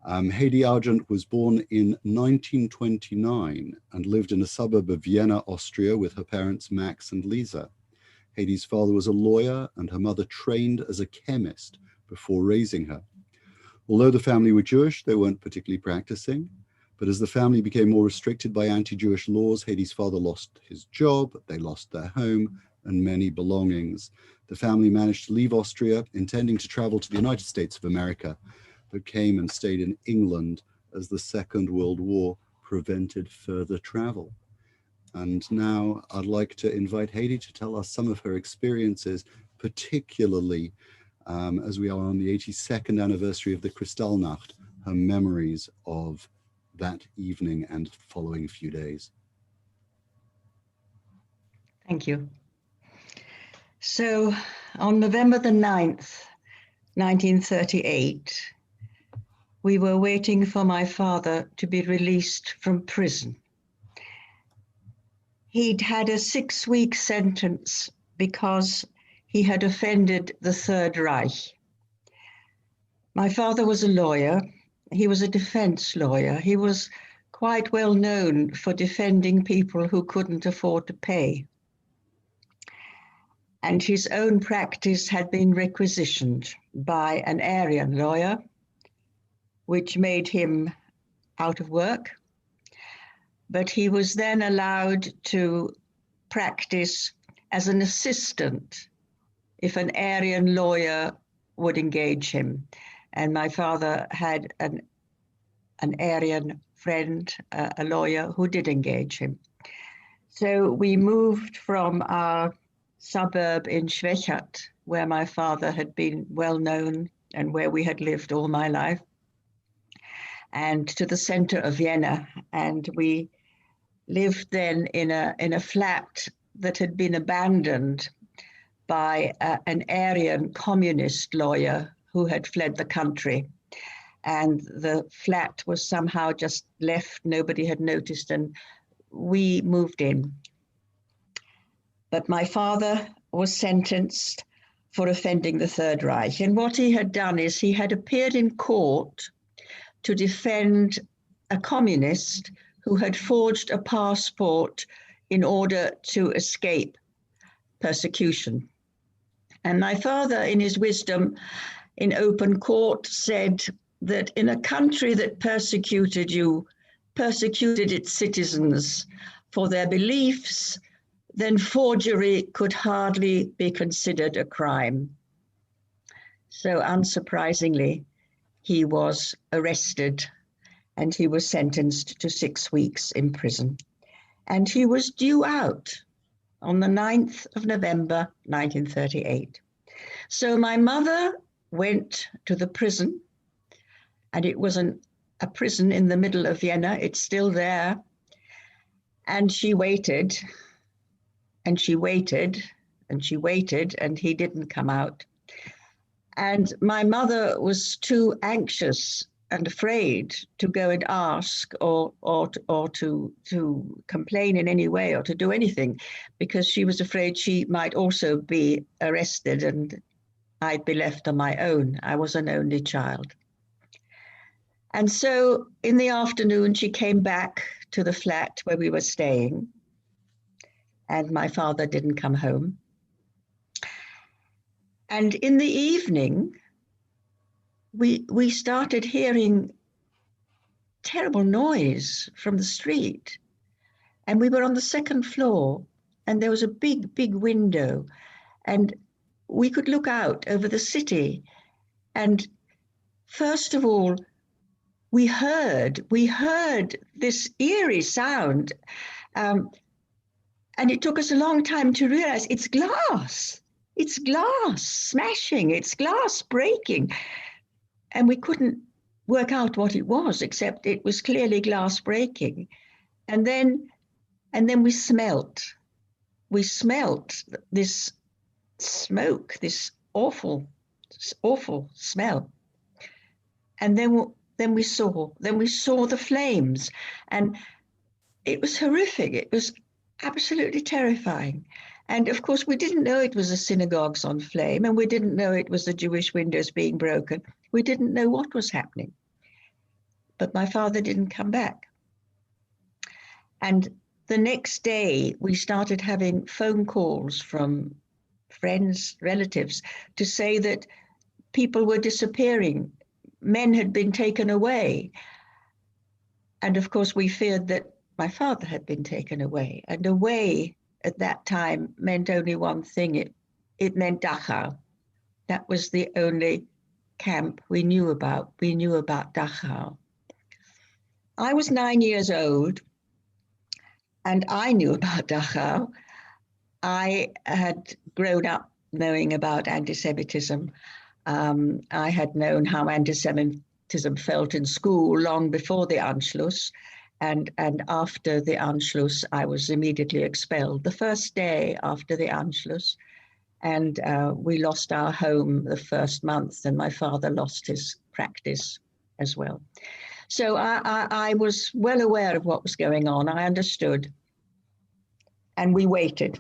Hedi Argent was born in 1929 and lived in a suburb of Vienna, Austria, with her parents Max and Lisa. Hedi's father was a lawyer and her mother trained as a chemist before raising her. Although the family were Jewish, they weren't particularly practicing. But as the family became more restricted by anti-Jewish laws, Hedi's father lost his job, they lost their home and many belongings. The family managed to leave Austria, intending to travel to the United States of America, but came and stayed in England as the Second World War prevented further travel. And now I'd like to invite Hedi to tell us some of her experiences, particularly as we are on the 82nd anniversary of the Kristallnacht, her memories of that evening and following few days. Thank you. So on November the 9th, 1938, we were waiting for my father to be released from prison. He'd had a 6-week sentence because he had offended the Third Reich. My father was a lawyer. He was a defense lawyer. He was quite well known for defending people who couldn't afford to pay. And his own practice had been requisitioned by an Aryan lawyer, which made him out of work. But he was then allowed to practice as an assistant if an Aryan lawyer would engage him. And my father had an Aryan friend, a lawyer, who did engage him. So we moved from our suburb in Schwechat, where my father had been well known and where we had lived all my life, and to the center of Vienna. And we lived then in a flat that had been abandoned by an Aryan communist lawyer who had fled the country. And the flat was somehow just left, nobody had noticed, and we moved in. But my father was sentenced for offending the Third Reich. And what he had done is he had appeared in court to defend a communist who had forged a passport in order to escape persecution. And my father, in his wisdom, in open court, said that in a country that persecuted its citizens for their beliefs, then forgery could hardly be considered a crime. So unsurprisingly, he was arrested and he was sentenced to 6 weeks in prison. And he was due out on the 9th of November, 1938. So my mother went to the prison, and it was a prison in the middle of Vienna. It's still there. And she waited, and she waited, and she waited, and he didn't come out. And my mother was too anxious and afraid to go and ask or to complain in any way or to do anything, because she was afraid she might also be arrested and I'd be left on my own. I was an only child. And so in the afternoon, she came back to the flat where we were staying, and my father didn't come home. And in the evening, we started hearing terrible noise from the street. And we were on the second floor, and there was a big, big window, and we could look out over the city. And first of all, we heard this eerie sound. And it took us a long time to realize it's glass smashing, it's glass breaking. And we couldn't work out what it was, except it was clearly glass breaking. And then we smelt this smoke, this awful smell. And then we saw the flames, and it was horrific. It was absolutely terrifying. And of course, we didn't know it was the synagogues on flame, and we didn't know it was the Jewish windows being broken. We didn't know what was happening. but my father didn't come back. And the next day, we started having phone calls from friends, relatives, to say that people were disappearing. Men had been taken away. And of course, we feared that my father had been taken away. And away at that time meant only one thing. It meant Dachau. That was the only camp we knew about. We knew about Dachau. I was 9 years old, and I knew about Dachau. I had grown up knowing about anti-Semitism. I had known how anti-Semitism felt in school long before the Anschluss. And after the Anschluss, I was immediately expelled the first day after the Anschluss. And we lost our home the first month, and my father lost his practice as well. So I was well aware of what was going on. I understood. And we waited.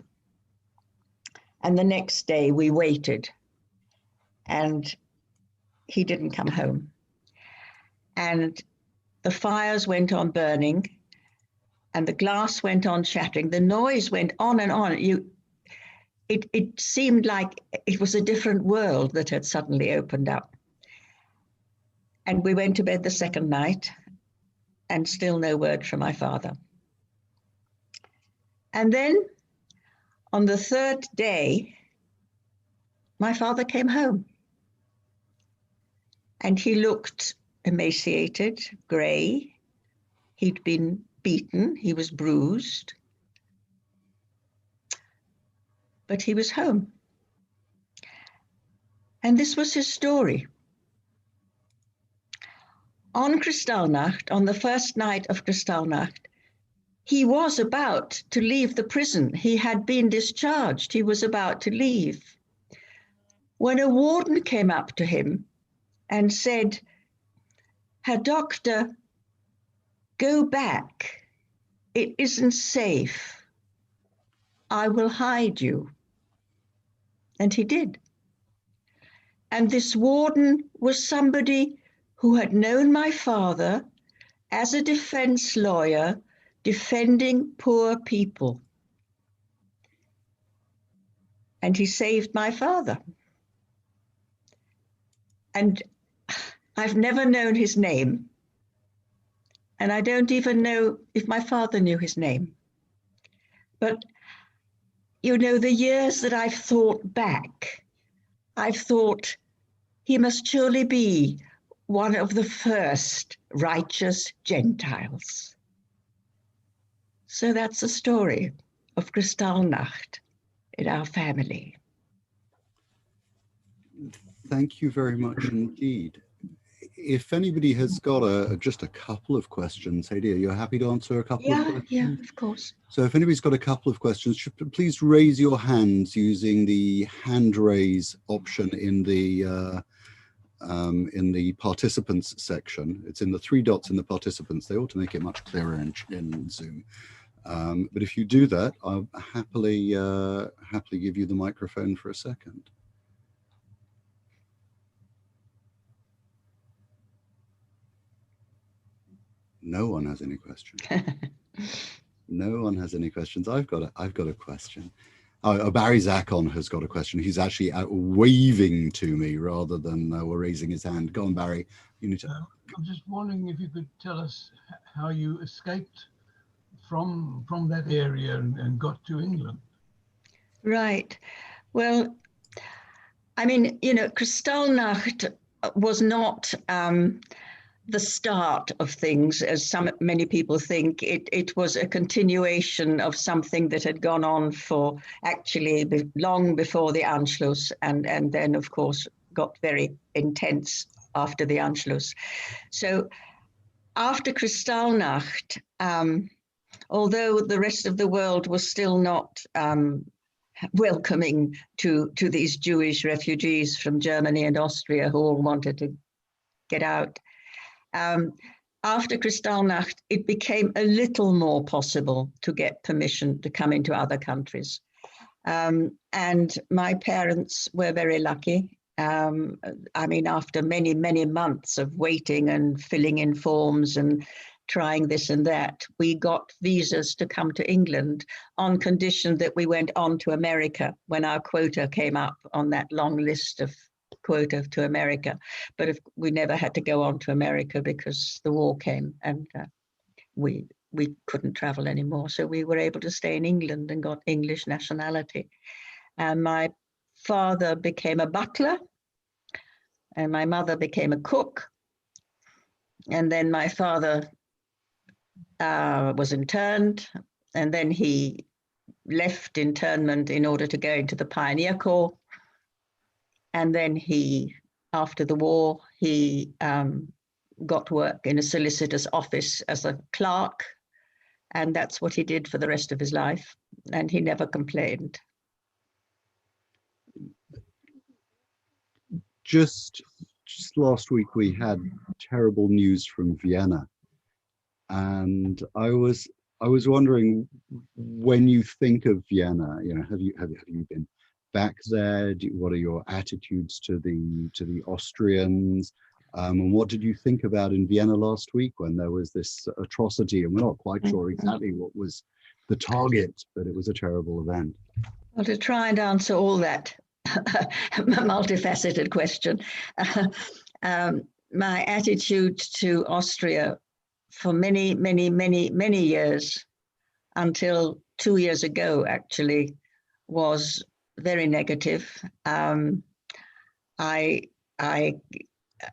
And the next day we waited. And he didn't come home. And the fires went on burning, and the glass went on shattering. The noise went on and on. It seemed like it was a different world that had suddenly opened up. And we went to bed the second night, and still no word from my father. And then on the third day, my father came home. And he looked emaciated, grey. He'd been beaten, he was bruised. But he was home. And this was his story. On Kristallnacht, on the first night of Kristallnacht, he was about to leave the prison. He had been discharged. He was about to leave, when a warden came up to him and said, "Herr Doctor, go back. It isn't safe. I will hide you." And he did. And this warden was somebody who had known my father as a defense lawyer defending poor people. And he saved my father. And I've never known his name. And I don't even know if my father knew his name. But, you know, the years that I've thought back, I've thought he must surely be one of the first righteous Gentiles. So that's the story of Kristallnacht in our family. Thank you very much indeed. If anybody has got just a couple of questions, Hedi, are you happy to answer a couple of questions? Yeah, of course. So if anybody's got a couple of questions, please raise your hands using the hand raise option in the participants section. It's in the 3 dots in the participants. They ought to make it much clearer in Zoom. But if you do that, I'll happily give you the microphone for a second. No one has any questions. No one has any questions. I've got a question. Oh, Barry Zakon has got a question. He's actually waving to me rather than raising his hand. Go on, Barry. You need to. I'm just wondering if you could tell us how you escaped from that area and got to England. Right. Well, I mean, you know, Kristallnacht was not the start of things, as many people think. It was a continuation of something that had gone on for actually long before the Anschluss, and then, of course, got very intense after the Anschluss. So after Kristallnacht, although the rest of the world was still not welcoming to these Jewish refugees from Germany and Austria who all wanted to get out, after Kristallnacht, it became a little more possible to get permission to come into other countries. And my parents were very lucky. I mean, after many, many months of waiting and filling in forms and trying this and that, we got visas to come to England on condition that we went on to America when our quota came up on that long list of quota to America. But if we never had to go on to America because the war came and we couldn't travel anymore. So we were able to stay in England and got English nationality. And my father became a butler and my mother became a cook. And then my father was interned, and then he left internment in order to go into the Pioneer Corps. And then he, after the war, he got work in a solicitor's office as a clerk. And that's what he did for the rest of his life. And he never complained. Just last week, we had terrible news from Vienna. And I was wondering, when you think of Vienna, you know, have you been back there? What are your attitudes to the Austrians? And what did you think about in Vienna last week when there was this atrocity? And we're not quite sure exactly what was the target, but it was a terrible event. Well, to try and answer all that multifaceted question, my attitude to Austria for many, many, many, many years, until 2 years ago, actually, was very negative. I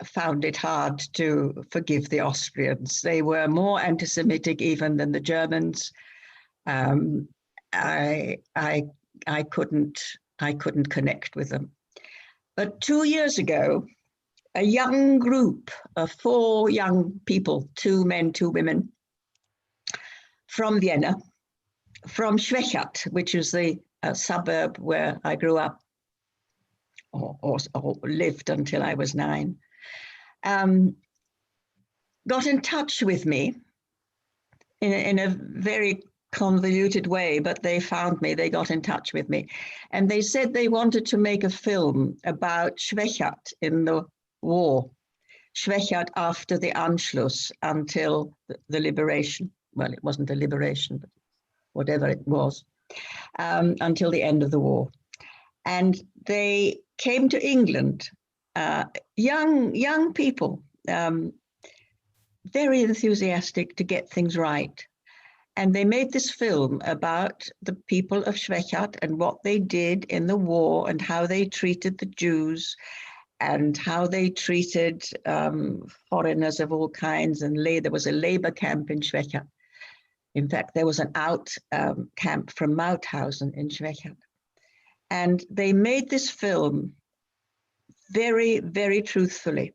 found it hard to forgive the Austrians. They were more anti-Semitic even than the Germans. I couldn't connect with them. But 2 years ago, a young group of 4 young people, 2 men, 2 women, from Vienna, from Schwechat, which is the suburb where I grew up or lived until I was 9, got in touch with me in a very convoluted way, but they found me, they got in touch with me. And they said they wanted to make a film about Schwechat in the war, Schwechat after the Anschluss until the liberation. Well, it wasn't a liberation, but whatever it was, until the end of the war. And they came to England, young people, very enthusiastic to get things right. And they made this film about the people of Schwechat and what they did in the war and how they treated the Jews and how they treated foreigners of all kinds. And there was a labor camp in Schwechat. In fact, there was an out camp from Mauthausen in Schwechat. And they made this film very, very truthfully.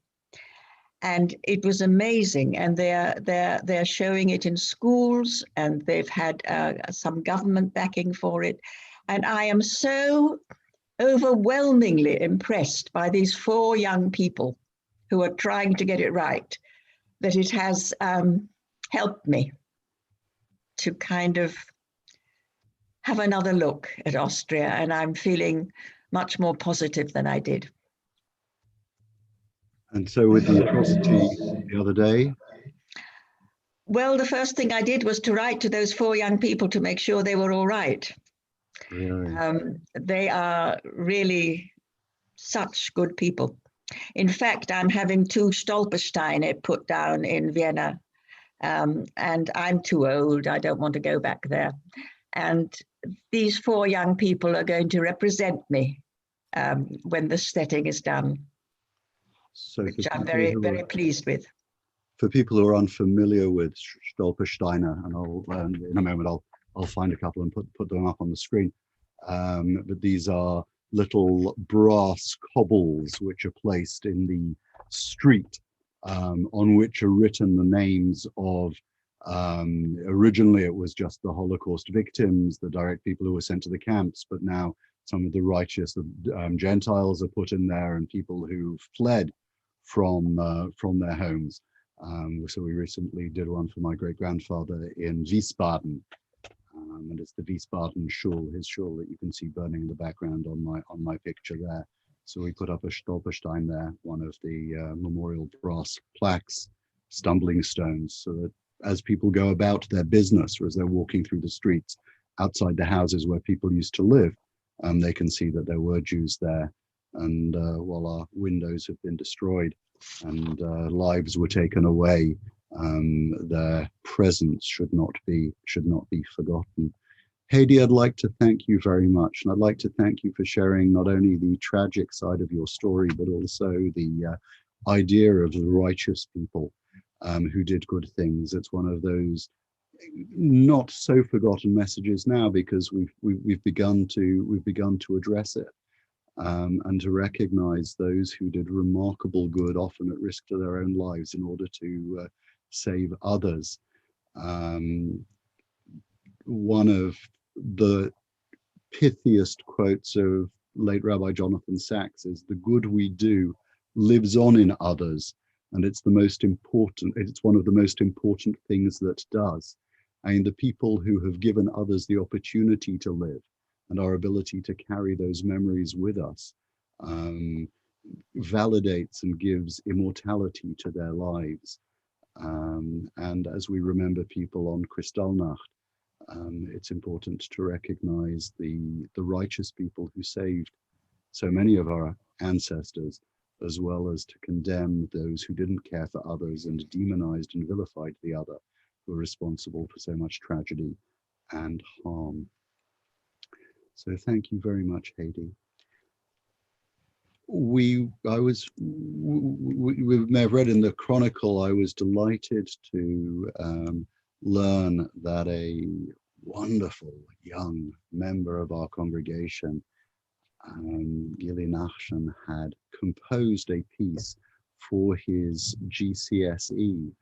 And it was amazing. And they're showing it in schools, and they've had some government backing for it. And I am so overwhelmingly impressed by these 4 young people who are trying to get it right, that it has helped me to kind of have another look at Austria, and I'm feeling much more positive than I did. And so with the atrocity the other day? Well, the first thing I did was to write to those 4 young people to make sure they were all right. Really? They are really such good people. In fact, I'm having 2 Stolpersteine put down in Vienna, and I'm too old. I don't want to go back there. And these 4 young people are going to represent me when the setting is done, So which I'm very, very pleased with. For people who are unfamiliar with Stolpersteine, and in a moment I'll find a couple and put them up on the screen. But these are little brass cobbles which are placed in the street, on which are written the names of, originally it was just the Holocaust victims, the direct people who were sent to the camps, but now some of the righteous Gentiles are put in there, and people who fled from their homes. So we recently did one for my great-grandfather in Wiesbaden, and it's the Wiesbaden shawl, his shawl that you can see burning in the background on my picture there. So we put up a Stolperstein there, one of the memorial brass plaques, stumbling stones, so that as people go about their business or as they're walking through the streets outside the houses where people used to live, they can see that there were Jews there. And while our windows have been destroyed and lives were taken away, their presence should not be forgotten. Hedi, I'd like to thank you very much, and I'd like to thank you for sharing not only the tragic side of your story, but also the idea of the righteous people who did good things. It's one of those not so forgotten messages now, because we've begun to address it and to recognize those who did remarkable good, often at risk to their own lives, in order to save others. One of the pithiest quotes of late Rabbi Jonathan Sacks is, "The good we do lives on in others, and it's one of the most important things that does." I mean, the people who have given others the opportunity to live and our ability to carry those memories with us validates and gives immortality to their lives. And as we remember people on Kristallnacht, it's important to recognize the righteous people who saved so many of our ancestors, as well as to condemn those who didn't care for others and demonized and vilified the other, who are responsible for so much tragedy and harm. So thank you very much, Hedi. We may have read in the Chronicle, I was delighted to learn that a wonderful young member of our congregation, Gili Nachshen, had composed a piece for his GCSE,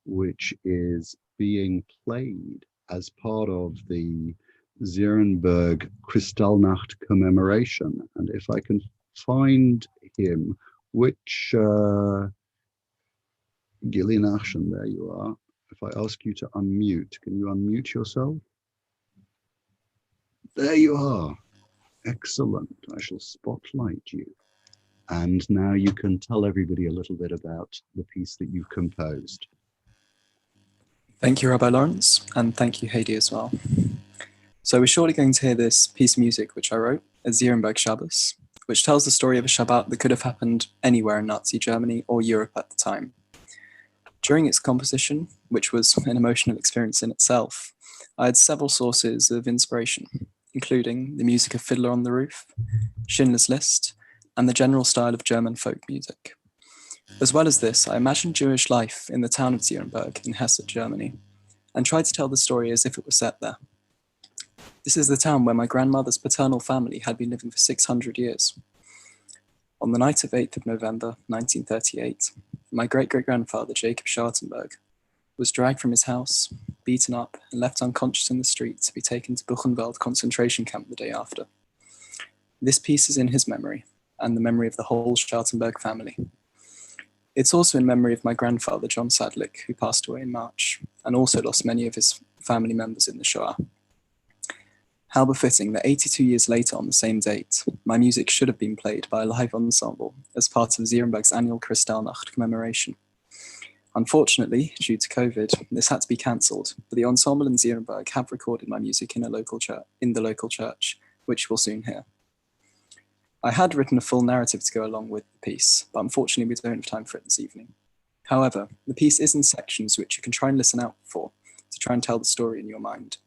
which is being played as part of the Zierenberg Kristallnacht Commemoration. And if I can find him, which Gili Nachshen, there you are. If I ask you to unmute, can you unmute yourself? There you are. Excellent. I shall spotlight you. And now you can tell everybody a little bit about the piece that you've composed. Thank you, Rabbi Lawrence, and thank you, Hedi, as well. So we're shortly going to hear this piece of music which I wrote, a Zierenberg Shabbos, which tells the story of a Shabbat that could have happened anywhere in Nazi Germany or Europe at the time. During its composition, which was an emotional experience in itself, I had several sources of inspiration, including the music of Fiddler on the Roof, Schindler's List, and the general style of German folk music. As well as this, I imagined Jewish life in the town of Zierenberg in Hesse, Germany, and tried to tell the story as if it were set there. This is the town where my grandmother's paternal family had been living for 600 years. On the night of 8th of November, 1938, my great-great-grandfather, Jacob Schartenberg, was dragged from his house, beaten up, and left unconscious in the street to be taken to Buchenwald concentration camp the day after. This piece is in his memory, and the memory of the whole Schartenberg family. It's also in memory of my grandfather, John Sadlick, who passed away in March, and also lost many of his family members in the Shoah. How befitting that 82 years later on the same date, my music should have been played by a live ensemble as part of Zierenberg's annual Kristallnacht Commemoration. Unfortunately, due to COVID, this had to be cancelled, but the ensemble in Zierenberg have recorded my music in the local church, which we'll soon hear. I had written a full narrative to go along with the piece, but unfortunately we don't have time for it this evening. However, the piece is in sections which you can try and listen out for to try and tell the story in your mind.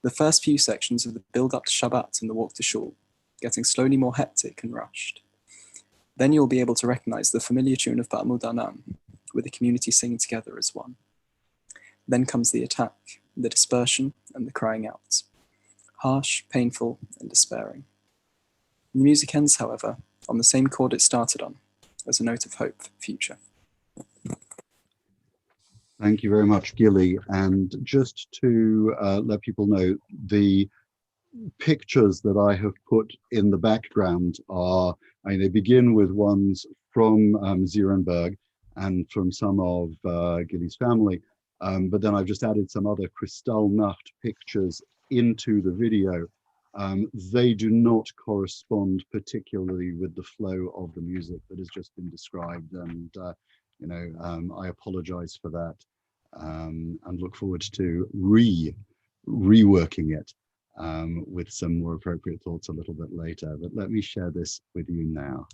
The first few sections are the build-up to Shabbat and the walk to shul, getting slowly more hectic and rushed. Then you'll be able to recognize the familiar tune of Ba'amud Anan, with the community singing together as one. Then comes the attack, the dispersion, and the crying out. Harsh, painful, and despairing. The music ends, however, on the same chord it started on, as a note of hope for the future. Thank you very much, Gili. And just to let people know, the pictures that I have put in the background are, they begin with ones from Zierenberg and from some of Gili's family, but then I've just added some other Kristallnacht pictures into the video. they do not correspond particularly with the flow of the music that has just been described, and I apologize for that, and look forward to reworking it with some more appropriate thoughts a little bit later. But let me share this with you now.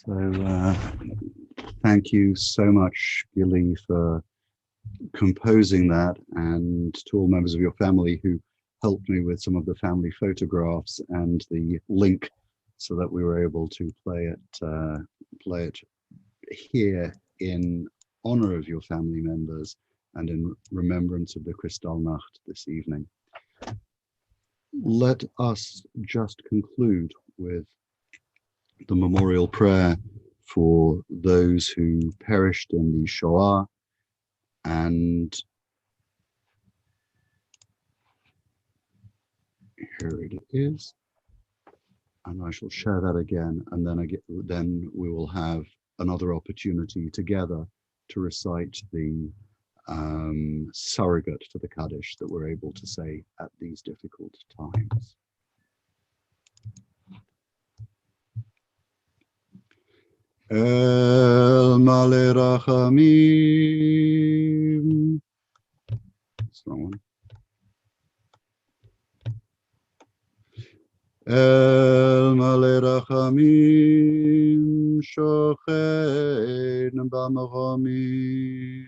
So thank you so much, Gili, for composing that, and to all members of your family who helped me with some of the family photographs and the link so that we were able to play it here in honor of your family members and in remembrance of the Kristallnacht this evening. Let us just conclude with the memorial prayer for those who perished in the Shoah, and here it is. And I shall share that again, and then we will have another opportunity together to recite the surrogate for the Kaddish that we're able to say at these difficult times. El Male Rachamim. That's the wrong one. El Male Rachamim Shochen B'Maromim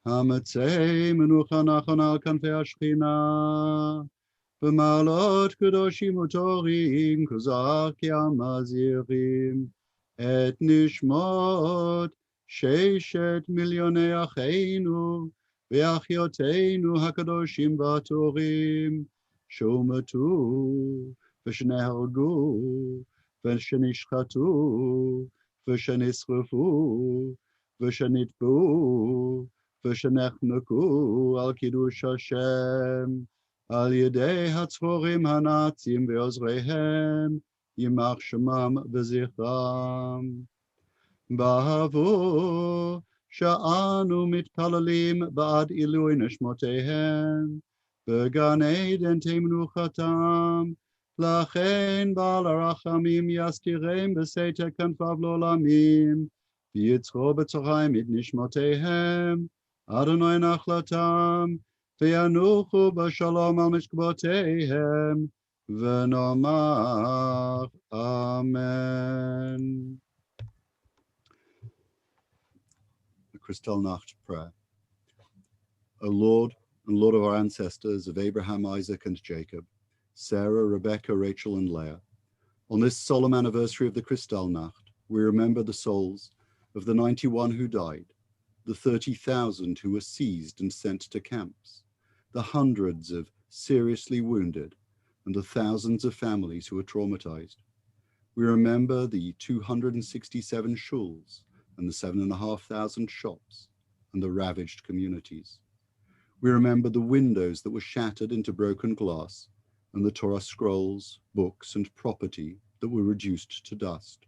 Hametzei Menucha Nachon al Kanfei Hashchina B'Malot Kedoshim Utorim Kuzar Kiam Mazirim Et Nishmot Sheishet Milyonei Acheinu Ve'achyoteinu HaKadoshim V'Atorim Shumatu ושנהרגו, ושנשחטו, ושנשרפו, ושנטבעו, ושנחנקו על קידוש השם, על ידי הצפורים הנאצים ועוזריהם, יימח שמם וזכרם. בעבור שאנו מתפללים בעד עילוי נשמותיהם, בגן עדן תהיה מנוחתם, לכן בעל הרחמים יסתירם בסתר כנפיו לעולמים, ויצרו בצהריים את נשמותיהם, אדוני נחלתם, וינוחו בשלום על משכבותיהם, ונאמר אמן. The Kristallnacht prayer. O Lord, and Lord of our ancestors, of Abraham, Isaac, and Jacob, Sarah, Rebecca, Rachel, and Leah, on this solemn anniversary of the Kristallnacht, we remember the souls of the 91 who died, the 30,000 who were seized and sent to camps, the hundreds of seriously wounded, and the thousands of families who were traumatized. We remember the 267 shuls and the 7,500 shops and the ravaged communities. We remember the windows that were shattered into broken glass and the Torah scrolls, books, and property that were reduced to dust.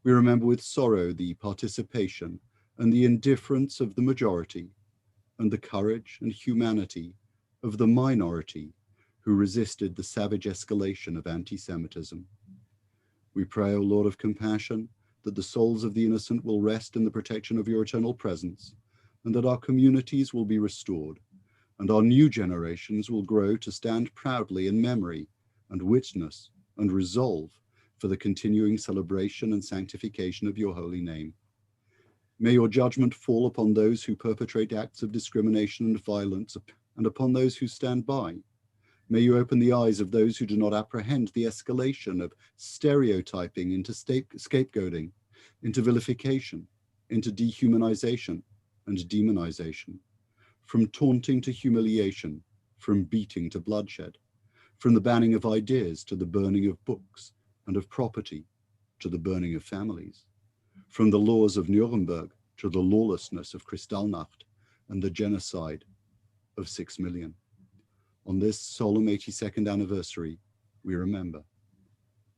We remember with sorrow the participation and the indifference of the majority, and the courage and humanity of the minority who resisted the savage escalation of anti-Semitism. We pray, O Lord of compassion, that the souls of the innocent will rest in the protection of your eternal presence, and that our communities will be restored, and our new generations will grow to stand proudly in memory and witness and resolve for the continuing celebration and sanctification of your holy name. May your judgment fall upon those who perpetrate acts of discrimination and violence, and upon those who stand by. May you open the eyes of those who do not apprehend the escalation of stereotyping into scapegoating, into vilification, into dehumanization and demonization, from taunting to humiliation, from beating to bloodshed, from the banning of ideas to the burning of books and of property to the burning of families, from the laws of Nuremberg to the lawlessness of Kristallnacht and the genocide of 6 million. On this solemn 82nd anniversary, we remember.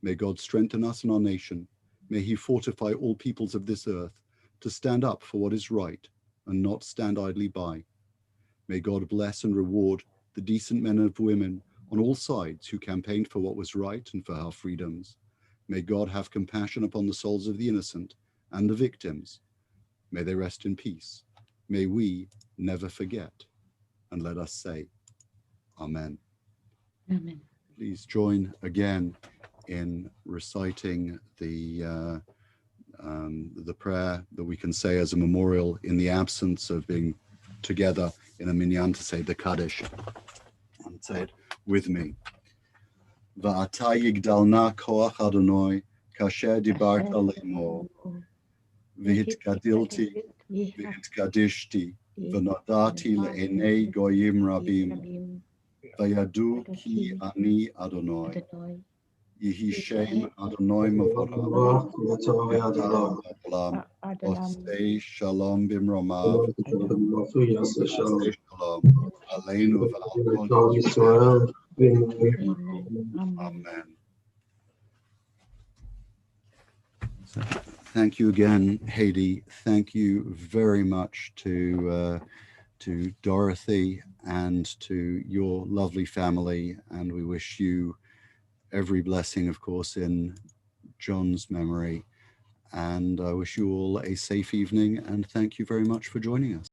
May God strengthen us and our nation. May he fortify all peoples of this earth to stand up for what is right and not stand idly by. May God bless and reward the decent men and women on all sides who campaigned for what was right and for our freedoms. May God have compassion upon the souls of the innocent and the victims. May they rest in peace. May we never forget. And let us say, Amen. Amen. Please join again in reciting the the prayer that we can say as a memorial in the absence of being together in a minyan to say the Kaddish. And say it with me. Va'ata yigdalna koach Adonai kasher dibarta lemor v'hitkadilti v'hitkadishti v'nodati le'enei goyim rabim v'yadu ki ani Adonai Yehi Shem Adonai Mavorav Olam Osei Shalom Bimromav Osei Shalom Aleinu V'al Kol Yisrael Amen. So, thank you again, Hedi. Thank you very much to Dorothy and to your lovely family, and we wish you every blessing, of course, in John's memory. And I wish you all a safe evening, and thank you very much for joining us.